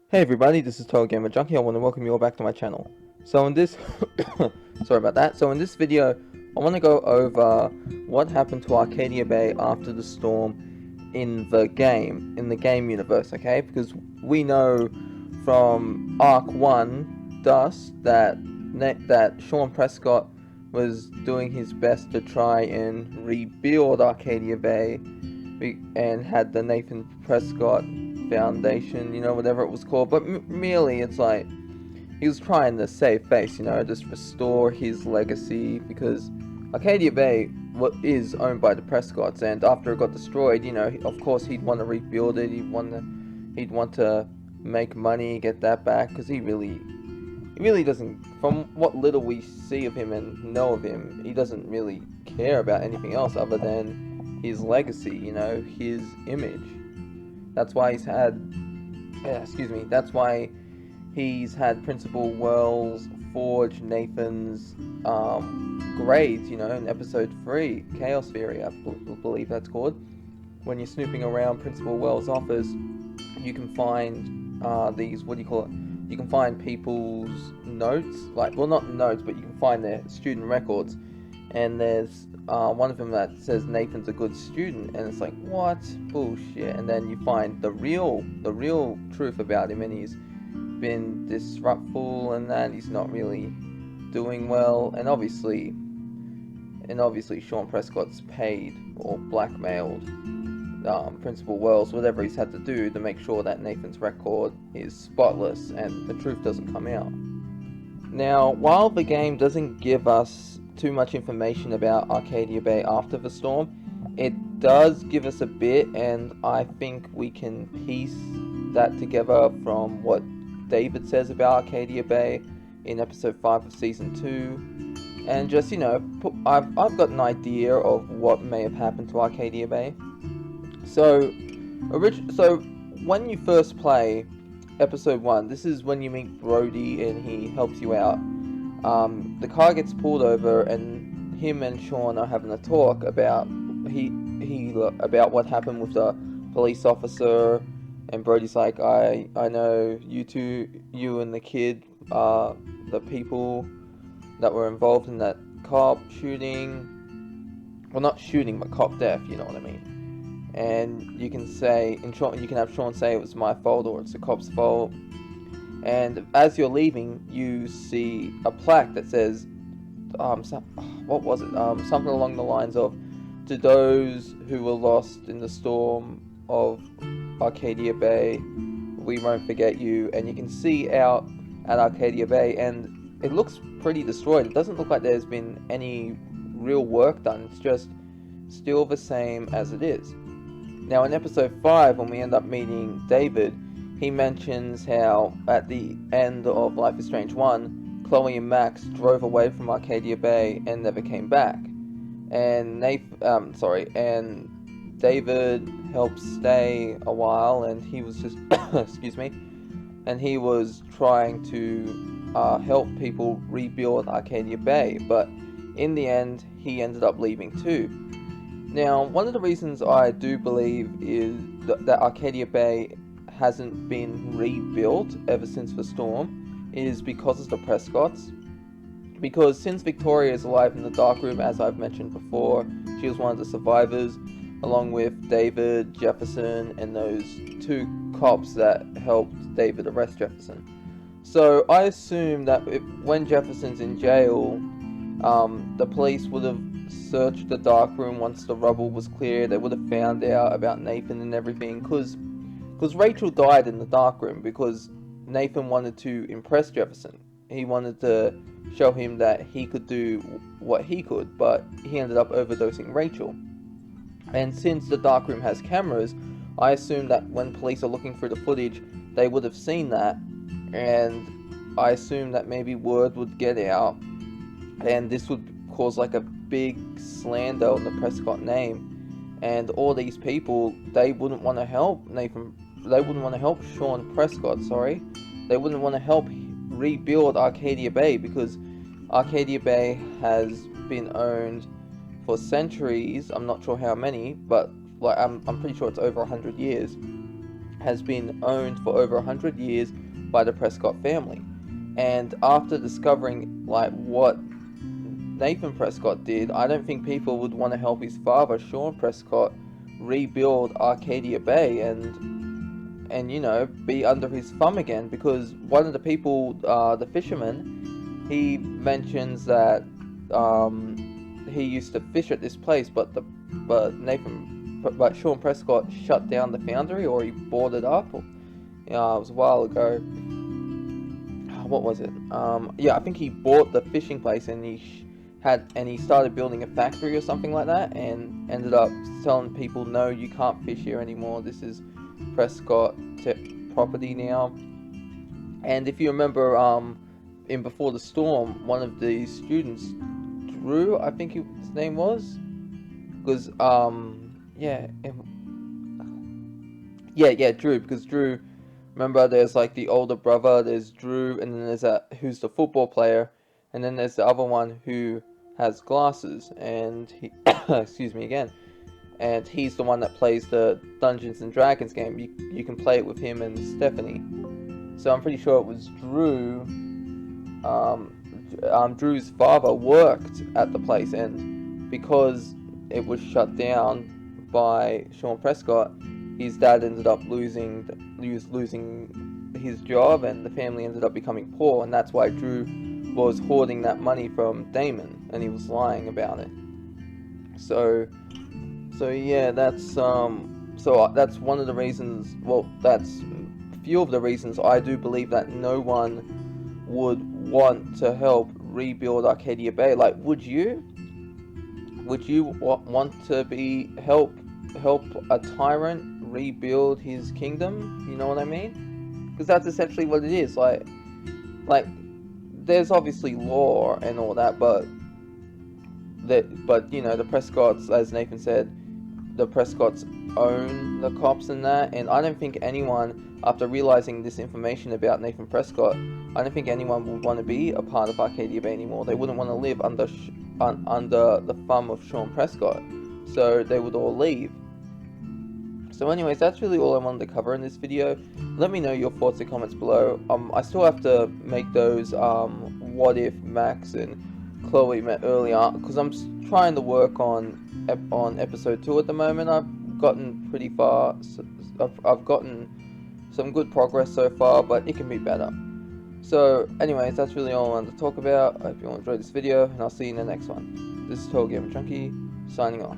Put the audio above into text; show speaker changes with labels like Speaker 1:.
Speaker 1: Hey everybody, this is TotalGamerJunkie. I want to welcome you all back to my channel. So in this, sorry about that. So in this video, I want to go over what happened to Arcadia Bay after the storm in the game universe, okay? Because we know from Arc 1, Dust, that Sean Prescott was doing his best to try and rebuild Arcadia Bay, and had the Nathan Prescott Foundation, whatever it was called, but merely it's like he was trying to save face, just restore his legacy, because Arcadia Bay is owned by the Prescotts, and after it got destroyed, of course he'd want to rebuild it. He'd want to make money, get that back, because he really doesn't. From what little we see of him and know of him, he doesn't really care about anything else other than his legacy, his image. That's why he's had, that's why he's had Principal Wells forge Nathan's grades, in episode 3, Chaos Theory, I believe that's called. When you're snooping around Principal Wells' office, you can find these, what do you call it? You can find people's notes, not notes, but you can find their student records. And there's one of them that says Nathan's a good student, and it's like, what bullshit. And then you find the real truth about him, and he's been disruptful, and that he's not really doing well, and obviously Sean Prescott's paid or blackmailed Principal Wells, whatever he's had to do to make sure that Nathan's record is spotless and the truth doesn't come out. Now, while the game doesn't give us too much information about Arcadia Bay after the storm, it does give us a bit, and I think we can piece that together from what David says about Arcadia Bay in episode 5 of season 2, and just, I've got an idea of what may have happened to Arcadia Bay. So when you first play episode 1, this is when you meet Brody and he helps you out. The car gets pulled over, and him and Sean are having a talk about about what happened with the police officer, and Brody's like, I know you and the kid are the people that were involved in that cop shooting. Well, not shooting, but cop death, you know what I mean. And you can have Sean say it was my fault or it's the cop's fault. And as you're leaving, you see a plaque that says, what was it? Something along the lines of, to those who were lost in the storm of Arcadia Bay, we won't forget you. And you can see out at Arcadia Bay, and it looks pretty destroyed. It doesn't look like there's been any real work done. It's just still the same as it is. Now in episode 5, when we end up meeting David, he mentions how at the end of Life is Strange 1, Chloe and Max drove away from Arcadia Bay and never came back. And David helped stay a while, and he was just, and he was trying to help people rebuild Arcadia Bay, but in the end, he ended up leaving too. Now, one of the reasons I do believe is that Arcadia Bay hasn't been rebuilt ever since the storm is because of the Prescotts. Because since Victoria is alive in the dark room, as I've mentioned before, she was one of the survivors, along with David, Jefferson, and those 2 cops that helped David arrest Jefferson. So I assume that when Jefferson's in jail, the police would have searched the dark room once the rubble was clear. They would have found out about Nathan and everything, because Rachel died in the dark room because Nathan wanted to impress Jefferson. He wanted to show him that he could do what he could, but he ended up overdosing Rachel. And since the dark room has cameras, I assume that when police are looking through the footage, they would have seen that, and I assume that maybe word would get out, and this would cause like a big slander on the Prescott name, and all these people, they wouldn't want to help Sean Prescott, they wouldn't want to help rebuild Arcadia Bay, because Arcadia Bay has been owned for centuries. I'm not sure how many, but I'm pretty sure it's over 100 years. has been owned for over 100 years by the Prescott family. And after discovering like what Nathan Prescott did, I don't think people would want to help his father, Sean Prescott, rebuild Arcadia Bay and you know, be under his thumb again, because one of the people, the fisherman, he mentions that he used to fish at this place, but Sean Prescott shut down the foundry, or he bought it up. It was a while ago. What was it? Yeah, I think he bought the fishing place, and he started building a factory or something like that, and ended up telling people, no, you can't fish here anymore. This is Prescott property now. And if you remember, in Before the Storm, one of the students, Drew, I think his name was, because Drew, because Drew, remember, there's like the older brother, there's Drew, and then there's who's the football player, and then there's the other one who has glasses, and he excuse me again, and he's the one that plays the Dungeons and Dragons game. You can play it with him and Stephanie. So I'm pretty sure it was Drew. Drew's father worked at the place, and because it was shut down by Sean Prescott, his dad ended up losing his job, and the family ended up becoming poor, and that's why Drew was hoarding that money from Damon, and he was lying about it. So yeah, that's one of the reasons. Well, that's a few of the reasons I do believe that no one would want to help rebuild Arcadia Bay. Like, would you? Would you want to help a tyrant rebuild his kingdom? You know what I mean? Because that's essentially what it is. Like there's obviously law and all that, but you know, the Prescotts, as Nathan said, the Prescotts own the cops and that, and I don't think anyone, after realizing this information about Nathan Prescott, I don't think anyone would want to be a part of Arcadia Bay anymore. They wouldn't want to live under the thumb of Sean Prescott, so they would all leave. So anyways, that's really all I wanted to cover in this video. Let me know your thoughts and comments below. I still have to make those what if Max and Chloe met earlier, because I'm trying to work on episode 2 at the moment. I've gotten pretty far. I've gotten some good progress so far, but it can be better. So anyways, that's really all I wanted to talk about. I hope you all enjoyed this video, and I'll see you in the next one. This is TotalGamerJunkie, signing off.